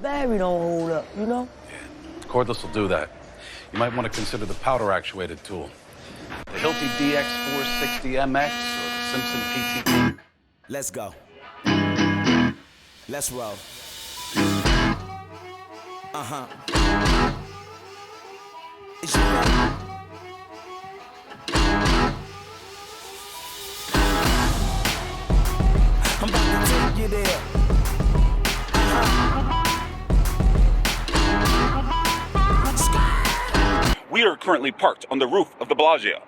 Battery don't hold up, you know? Cordless will do that. You might want to consider the powder-actuated tool. The Hilti DX460MX or the Simpson PTT. Let's go. Let's roll. Is you ready? I'm about to take you there. We are currently parked on the roof of the Bellagio,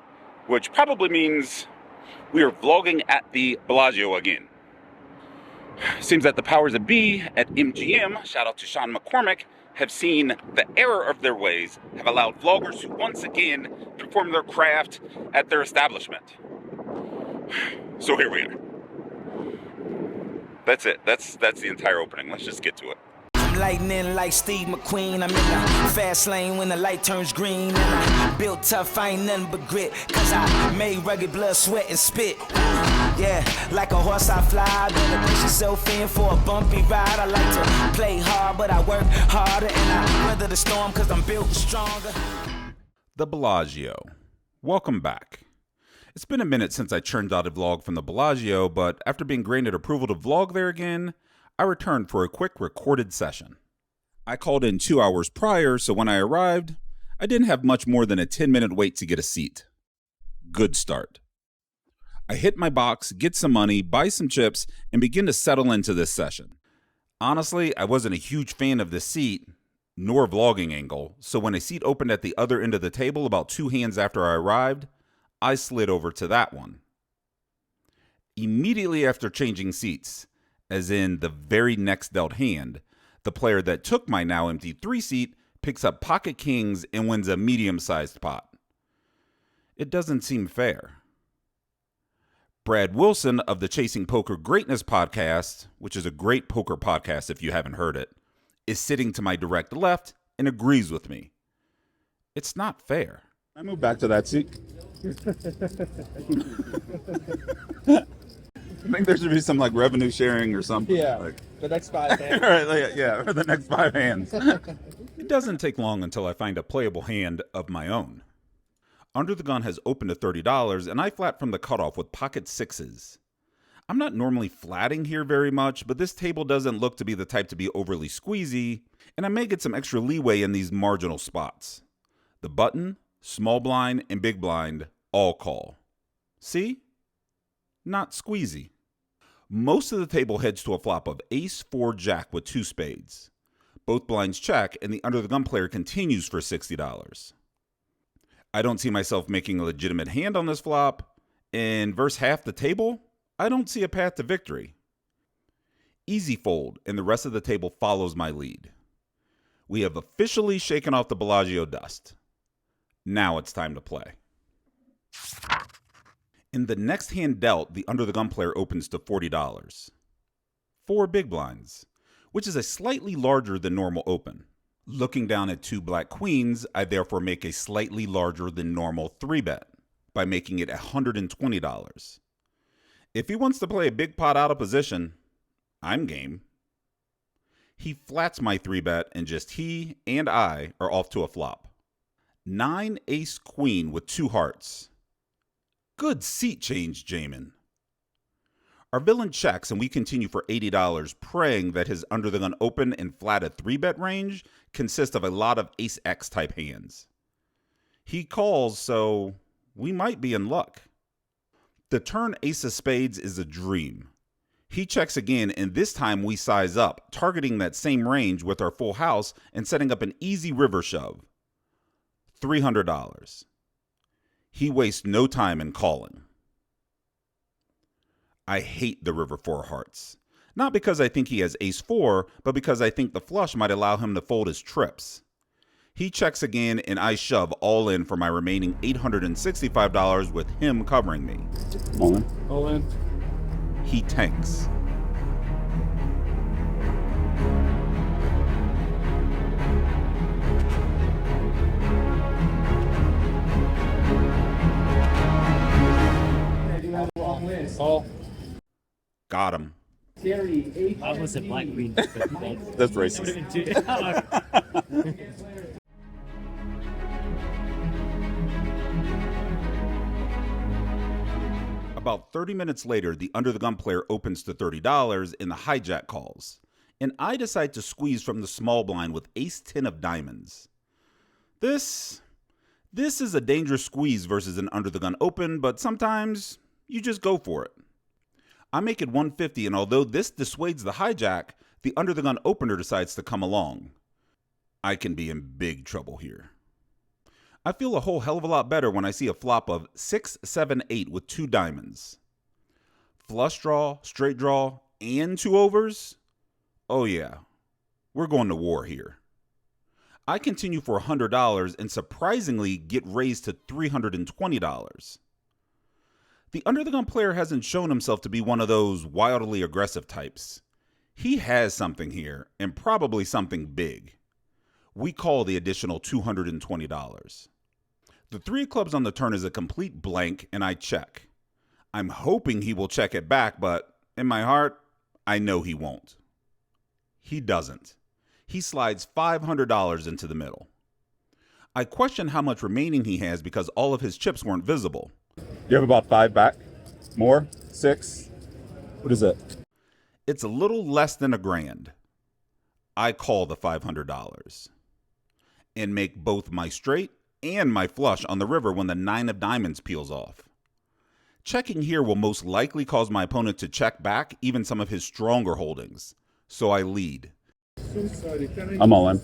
which probably means we are vlogging at the Bellagio again. Seems that the powers that be at MGM, shout out to Sean McCormick, have seen the error of their ways, have allowed vloggers to once again perform their craft at their establishment. So here we are. That's it. That's the entire opening. Let's just get to it. I'm lightning like Steve McQueen. I'm in the fast lane when the light turns green. And I built tough, I ain't nothing but grit. Cause I made rugged blood, sweat, and spit. Yeah, like a horse I fly. Better brace yourself in for a bumpy ride. I like to play hard, but I work harder. And I weather the storm cause I'm built stronger. The Bellagio. Welcome back. It's been a minute since I churned out a vlog from the Bellagio, but after being granted approval to vlog there again, I returned for a quick recorded session. I called in 2 hours prior, so when I arrived, I didn't have much more than a 10-minute wait to get a seat. Good start. I hit my box, get some money, buy some chips, and begin to settle into this session. Honestly, I wasn't a huge fan of the seat, nor vlogging angle, so when a seat opened at the other end of the table about 2 hands after I arrived, I slid over to that one. Immediately after changing seats, as in the very next dealt hand, the player that took my now empty 3 seat picks up pocket kings and wins a medium-sized pot. It doesn't seem fair. Brad Wilson of the Chasing Poker Greatness podcast, which is a great poker podcast if you haven't heard it, is sitting to my direct left and agrees with me. It's not fair. I move back to that seat. I think there should be some like revenue sharing or something. Yeah, like, the next 5 hands. right, yeah, for the next 5 hands. It doesn't take long until I find a playable hand of my own. Under the Gun has opened to $30, and I flat from the cutoff with pocket 6s. I'm not normally flatting here very much, but this table doesn't look to be the type to be overly squeezy, and I may get some extra leeway in these marginal spots. The button, small blind, and big blind all call. See? Not squeezy. Most of the table heads to a flop of ace, 4, jack with 2 spades. Both blinds check, and the under the gun player continues for $60. I don't see myself making a legitimate hand on this flop, and versus half the table, I don't see a path to victory. Easy fold, and the rest of the table follows my lead. We have officially shaken off the Bellagio dust. Now it's time to play. In the next hand dealt, the under the gun player opens to $40. 4 big blinds, which is a slightly larger than normal open. Looking down at 2 black queens, I therefore make a slightly larger than normal 3-bet by making it $120. If he wants to play a big pot out of position, I'm game. He flats my 3-bet and just he and I are off to a flop. 9 ace queen with 2 hearts. Good seat change, Jamin. Our villain checks and we continue for $80, praying that his under the gun open and flatted 3-bet range consists of a lot of ace X type hands. He calls, so we might be in luck. The turn ace of spades is a dream. He checks again, and this time we size up, targeting that same range with our full house and setting up an easy river shove. $300. He wastes no time in calling. I hate the river 4 hearts. Not because I think he has ace 4, but because I think the flush might allow him to fold his trips. He checks again, and I shove all in for my remaining $865 with him covering me. All in. All in. He tanks. Got him. I was a black queen. That's racist. About 30 minutes later, the under-the-gun player opens to $30 and the hijack calls. And I decide to squeeze from the small blind with ace-10 of diamonds. This is a dangerous squeeze versus an under-the-gun open, but sometimes you just go for it. I make it 150, and although this dissuades the hijack, the under-the-gun opener decides to come along. I can be in big trouble here. I feel a whole hell of a lot better when I see a flop of 6, 7, 8 with 2 diamonds. Flush draw, straight draw, and 2 overs? Oh yeah, we're going to war here. I continue for $100 and surprisingly get raised to $320. The under-the-gun player hasn't shown himself to be one of those wildly aggressive types. He has something here, and probably something big. We call the additional $220. The 3 of clubs on the turn is a complete blank, and I check. I'm hoping he will check it back, but in my heart, I know he won't. He doesn't. He slides $500 into the middle. I question how much remaining he has because all of his chips weren't visible. You have about 5 back? More? 6? What is it? It's a little less than $1,000. I call the $500 and make both my straight and my flush on the river when the 9 of diamonds peels off. Checking here will most likely cause my opponent to check back even some of his stronger holdings, so I lead. I'm all in.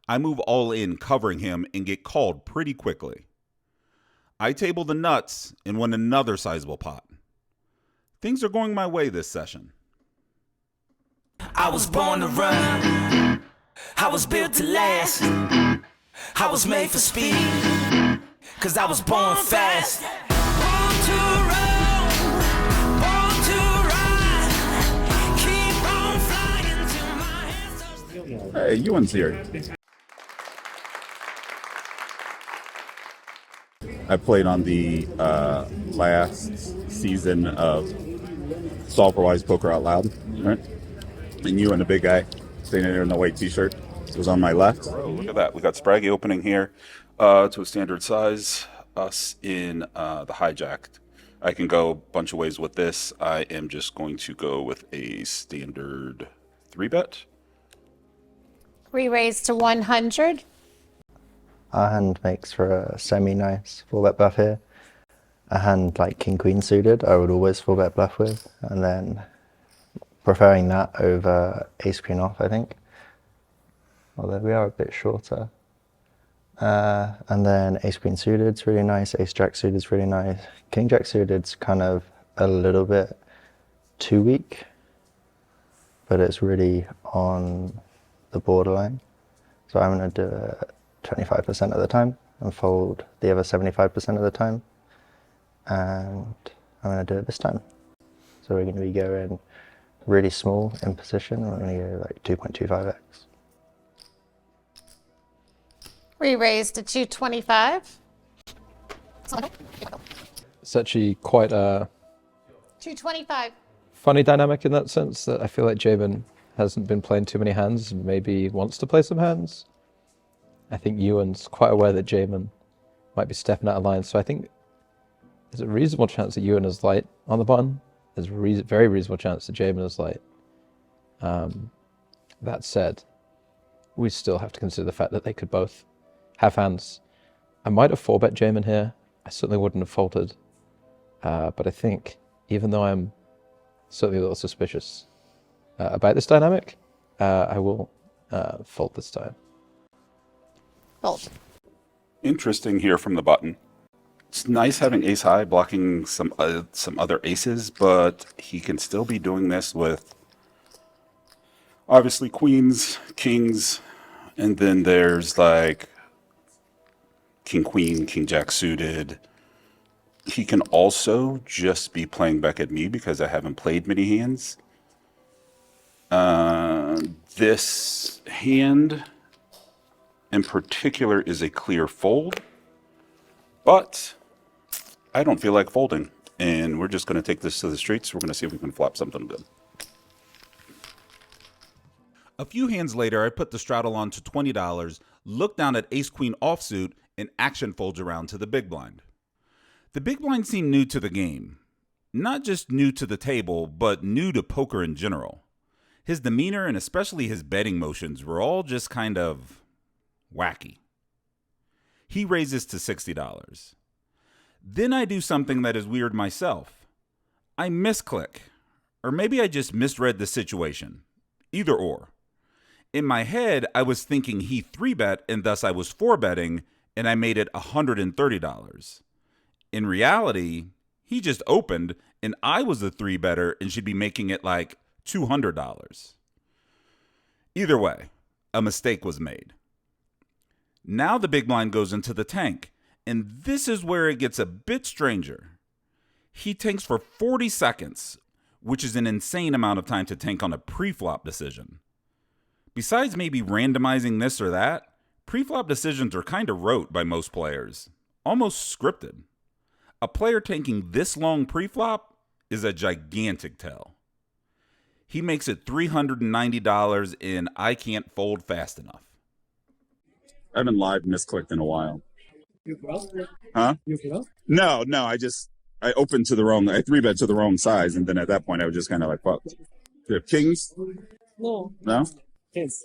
I move all in, covering him, and get called pretty quickly. I table the nuts and win another sizable pot. Things are going my way this session. I was born to run. I was built to last. I was made for speed. Cause I was born fast. Born to run. Born to ride. Keep on flying till my hands are... Hey, Ewan's here. I played on the last season of Solverwise Poker Out Loud, right? And you and the big guy standing there in the white t-shirt was on my left. Oh, look at that. We got Spraggy opening here to a standard size. Us in the hijacked. I can go a bunch of ways with this. I am just going to go with a standard 3-bet. Re-raise to 100. Our hand makes for a semi-nice 4-bet bluff here. A hand like King-Queen suited, I would always 4-bet bluff with, and then preferring that over Ace-Queen off, I think. Although we are a bit shorter. And then Ace-Queen suited is really nice, Ace-Jack suited is really nice. King-Jack suited is kind of a little bit too weak, but it's really on the borderline. So I'm going to do it 25% of the time and fold the other 75% of the time. And I'm going to do it this time. So we're going to be going really small in position. We're going to go like 2.25x. Re-raise to 225. It's actually quite a 225. funny dynamic in that sense that I feel like Jabin hasn't been playing too many hands and maybe wants to play some hands. I think Ewan's quite aware that Jabin might be stepping out of line, so I think there's a reasonable chance that Ewan is light on the button. There's a very reasonable chance that Jabin is light. That said, we still have to consider the fact that they could both have hands. I might have 4-bet Jabin here. I certainly wouldn't have folded. But I think, even though I'm certainly a little suspicious about this dynamic, I will fold this time. Fold. Interesting here from the button. It's nice having ace high blocking some other aces, but he can still be doing this with obviously queens, kings, and then there's like king queen, king jack suited. He can also just be playing back at me because I haven't played many hands. This hand in particular is a clear fold, but I don't feel like folding. and we're just going to take this to the streets. We're going to see if we can flop something good. A few hands later, I put the straddle on to $20, look down at ace-queen offsuit, and action folds around to the big blind. The big blind seemed new to the game. Not just new to the table, but new to poker in general. His demeanor and especially his betting motions were all just kind of wacky. He raises to $60. Then I do something that is weird myself. I misclick. Or maybe I just misread the situation. Either or. In my head, I was thinking he 3-bet and thus I was 4-betting and I made it $130. In reality, he just opened and I was the 3-better and should be making it like $200. Either way, a mistake was made. Now the big blind goes into the tank, and this is where it gets a bit stranger. He tanks for 40 seconds, which is an insane amount of time to tank on a pre-flop decision. Besides maybe randomizing this or that, pre-flop decisions are kind of rote by most players, almost scripted. A player tanking this long pre-flop is a gigantic tell. He makes it $390 and I can't fold fast enough. I haven't live misclicked in a while. You fell? Huh? You fell? No, I opened to the wrong, I 3-bet to the wrong size, and then at that point I was just kind of like, fuck. Do you have kings? No. No? Tens.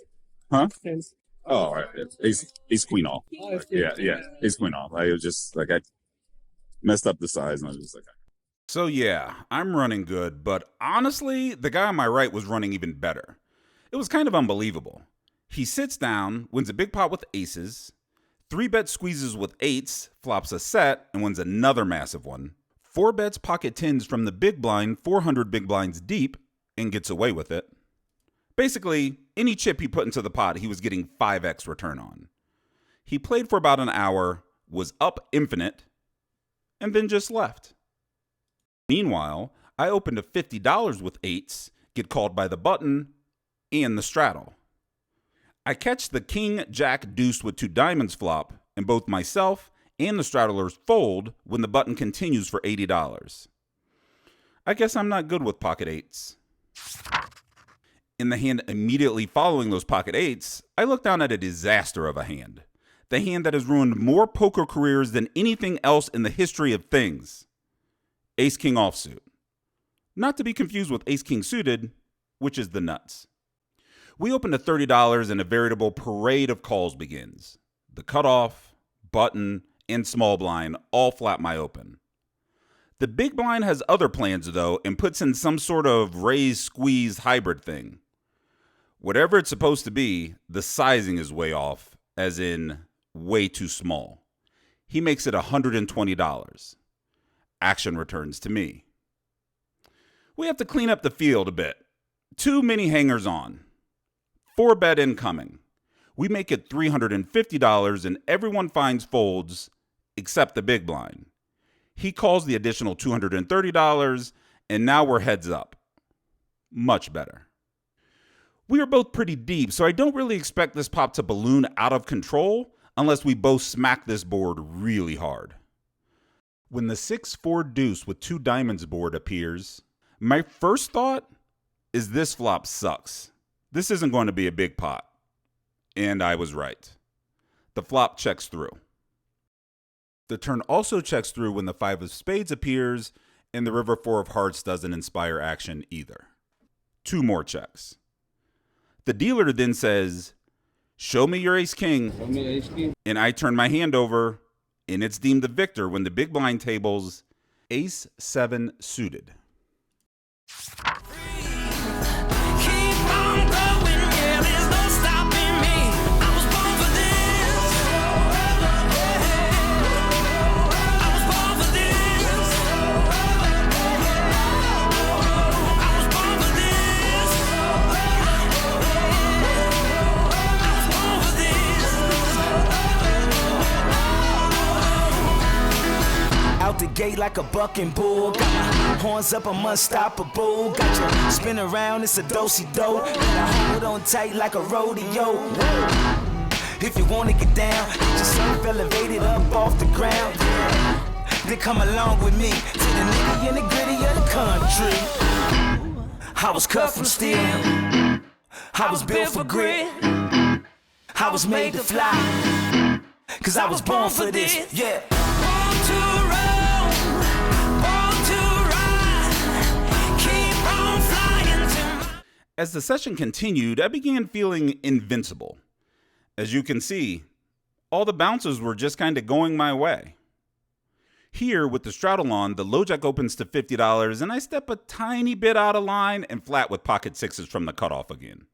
Huh? Tens. Oh, all right. Ace queen off. Oh, Yeah. Ace queen off. I was just like, I messed up the size, and I was just like, So yeah, I'm running good, but honestly, the guy on my right was running even better. It was kind of unbelievable. He sits down, wins a big pot with aces, 3-bet squeezes with 8s, flops a set, and wins another massive one. 4-bets pocket 10s from the big blind, 400 big blinds deep, and gets away with it. Basically, any chip he put into the pot, he was getting 5x return on. He played for about an hour, was up infinite, and then just left. Meanwhile, I opened to $50 with 8s, get called by the button, and the straddle. I catch the king, jack, deuce with 2 diamonds flop, and both myself and the straddlers fold when the button continues for $80. I guess I'm not good with pocket 8s. In the hand immediately following those pocket 8s, I look down at a disaster of a hand. The hand that has ruined more poker careers than anything else in the history of things. Ace-king offsuit. Not to be confused with ace-king suited, which is the nuts. We open to $30 and a veritable parade of calls begins. The cutoff, button, and small blind all flap my open. The big blind has other plans though and puts in some sort of raise-squeeze hybrid thing. Whatever it's supposed to be, the sizing is way off, as in way too small. He makes it $120. Action returns to me. We have to clean up the field a bit. Too many hangers on. 4-bet incoming. We make it $350 and everyone finds folds except the big blind. He calls the additional $230 and now we're heads up. Much better. We are both pretty deep, so I don't really expect this pop to balloon out of control unless we both smack this board really hard. When the 6-4 deuce with 2 diamonds board appears, my first thought is this flop sucks. This isn't going to be a big pot. And I was right. The flop checks through. The turn also checks through when the 5 of spades appears, and the river 4 of hearts doesn't inspire action either. 2 more checks. The dealer then says, "Show me your ace-king." Show me ace-king. And I turn my hand over, and it's deemed the victor when the big blind tables ace-7 suited. Out the gate like a bucking bull. Got my horns up, I'm unstoppable. Got you spin around, it's a do-si-do. Better hold on tight like a rodeo. If you wanna get down, get yourself elevated up off the ground. then come along with me to the nitty and the gritty of the country. I was cut from steel. I was built for grit. I was made to fly. Cause I was born for this. Yeah. Born to roll, born to ride. Keep on flying to my... As the session continued, I began feeling invincible. As you can see, all the bounces were just kind of going my way. Here, with the straddle on, the low jack opens to $50, and I step a tiny bit out of line and flat with pocket sixes from the cutoff again.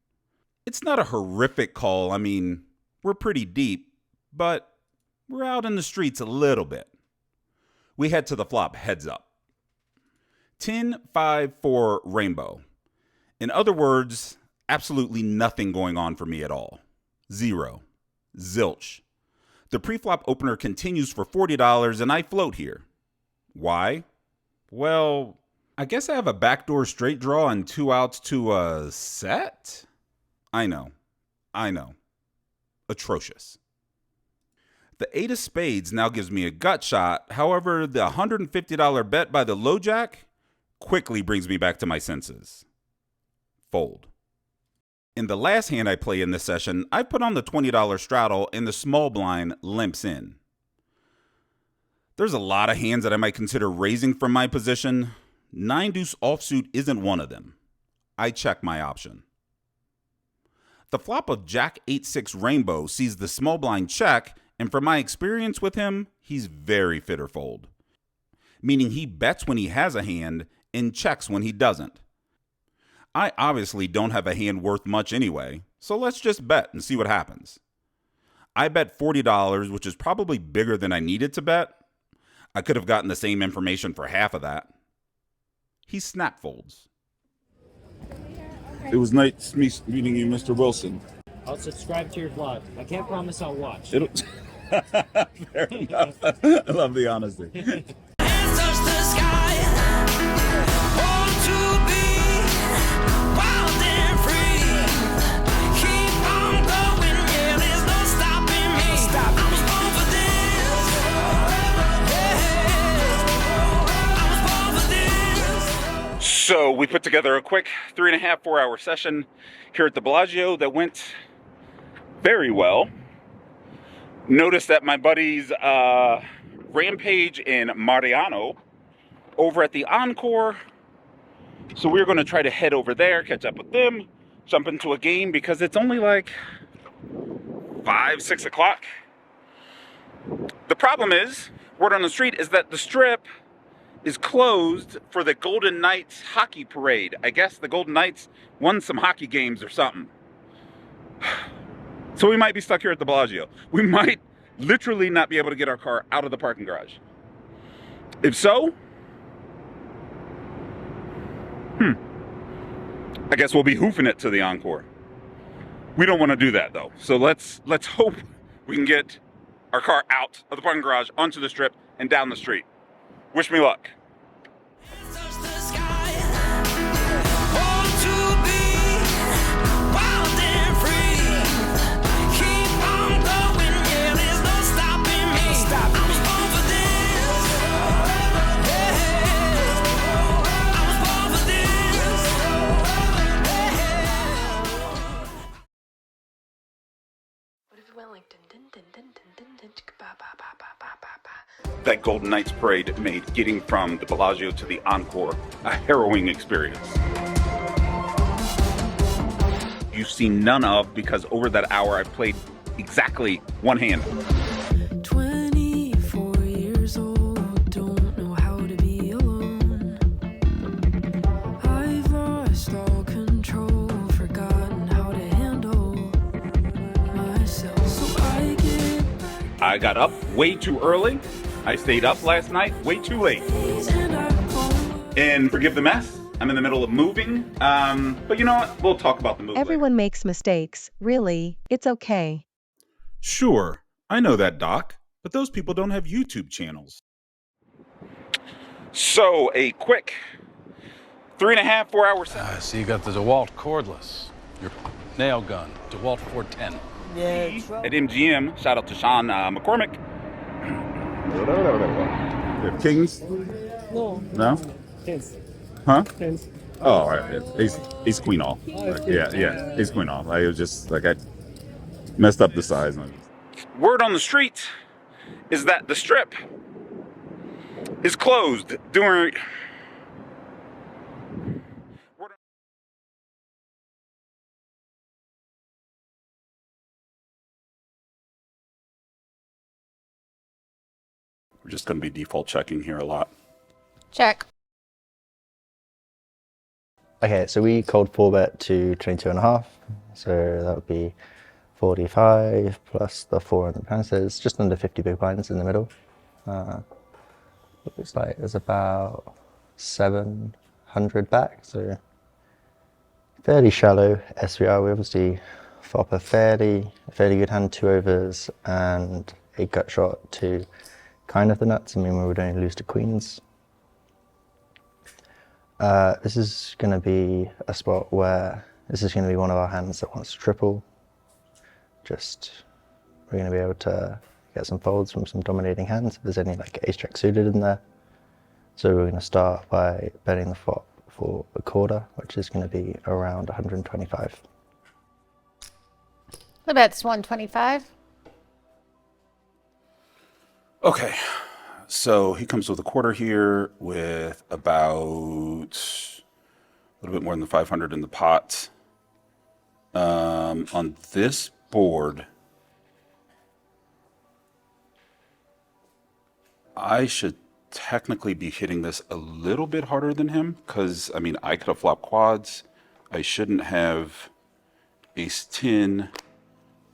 It's not a horrific call. I mean, we're pretty deep, but we're out in the streets a little bit. We head to the flop heads up. 10-5-4 rainbow. In other words, absolutely nothing going on for me at all. Zero. Zilch. The preflop opener continues for $40 and I float here. Why? Well, I guess I have a backdoor straight draw and 2 outs to a set? I know. Atrocious. The 8 of spades now gives me a gut shot. However, the $150 bet by the low jack quickly brings me back to my senses. Fold. In the last hand I play in this session, I put on the $20 straddle and the small blind limps in. There's a lot of hands that I might consider raising from my position. 9-deuce offsuit isn't one of them. I check my option. The flop of Jack 8-6 rainbow sees the small blind check, and from my experience with him, he's very fit or fold. Meaning he bets when he has a hand and checks when he doesn't. I obviously don't have a hand worth much anyway, so let's just bet and see what happens. I bet $40, which is probably bigger than I needed to bet. I could have gotten the same information for half of that. He snap folds. It was nice meeting you, Mr. Wilson. I'll subscribe to your vlog. I can't promise I'll watch. Fair enough. I love the honesty. Hands touch the sky. Born to be wild and free. Keep on going, yeah, there's no stopping me. I was born for this. I was born for this. So we put together a quick 3.5-4 hour session here at the Bellagio that went very well. Noticed that my buddies Rampage and Mariano over at the Encore. So we're going to try to head over there, catch up with them, jump into a game because it's only like 5-6 o'clock. The problem is, word on the street is that the strip is closed for the Golden Knights hockey parade. I guess the Golden Knights won some hockey games or something. So we might be stuck here at the Bellagio. We might literally not be able to get our car out of the parking garage. If so, I guess we'll be hoofing it to the Encore. We don't want to do that though. So let's hope we can get our car out of the parking garage, onto the strip, and down the street. Wish me luck. Touch the sky. Born to be wild and free. Keep on going, yeah, there's no stopping me. I was born for this. I was born for this. What if it went like dun dun dun dun dun dun ba ba ba ba ba ba ba? That Golden Knights parade made getting from the Bellagio to the Encore a harrowing experience. You've seen none of, because over that hour I've played exactly one hand. 24 years old, don't know how to be alone. I've lost all control, forgotten how to handle myself. So I got up way too early. I stayed up last night way too late. And forgive the mess. I'm in the middle of moving. But you know what? We'll talk about the move Everyone makes mistakes. Really, it's okay. Sure, I know that, Doc, but those people don't have YouTube channels. So, a quick 3.5-4 hour session. So you got the DeWalt cordless, your nail gun, DeWalt 410. Yeah, At MGM, shout out to Sean McCormick. Kings? No. No? Tens. Huh? Tens. Oh, all right. Ace queen all. Like, yeah. Ace queen all. I was just like I messed up the size. Word on the street is that the strip is closed during. We're just going to be default checking here a lot. Check. Okay, so we cold 4-bet to 22.5, so that would be 45 plus the 400 pounds. So it's just under 50 big blinds in the middle. Looks like there's about 700 back, so fairly shallow SVR. We obviously flop a fairly good hand, 2 overs, and a gut shot to kind of the nuts. I mean, we would only lose to queens. This is going to be a spot where this is going to be one of our hands that wants to triple. We're going to be able to get some folds from some dominating hands if there's any like ace jack suited in there. So we're going to start by betting the flop for a quarter, which is going to be around 125. The bet's 125. Okay, so he comes with a quarter here with about a little bit more than 500 in the pot. On this board, I should technically be hitting this a little bit harder than him because, I mean, I could have flopped quads. I shouldn't have ace 10,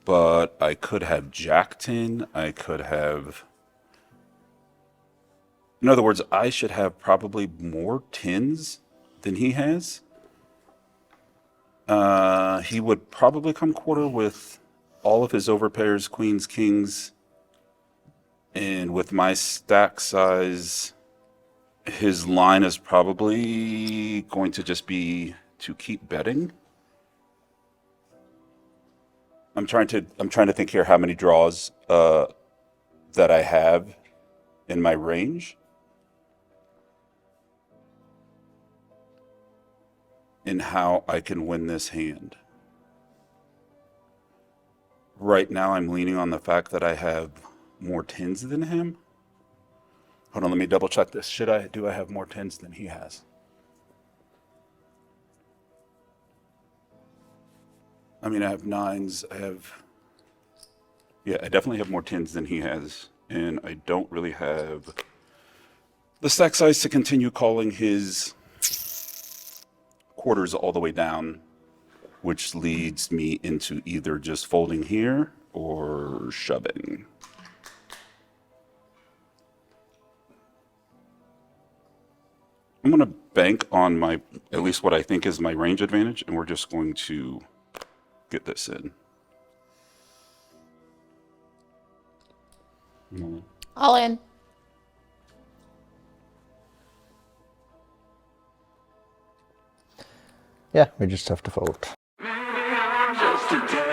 but I could have jack 10. I could have... In other words, I should have probably more 10s than he has. He would probably come quarter with all of his overpairs, queens, kings, and with my stack size, his line is probably going to just be to keep betting. I'm trying to think here how many draws that I have in my range. And how I can win this hand. Right now I'm leaning on the fact that I have more 10s than him. Hold on, let me double check this. Do I have more 10s than he has? I mean, I have 9s, I definitely have more 10s than he has. And I don't really have the stack size to continue calling his quarters all the way down, which leads me into either just folding here or shoving. I'm going to bank on my, at least what I think is my range advantage, and we're just going to get this in. All in. Yeah, we just have to fold. Just a day.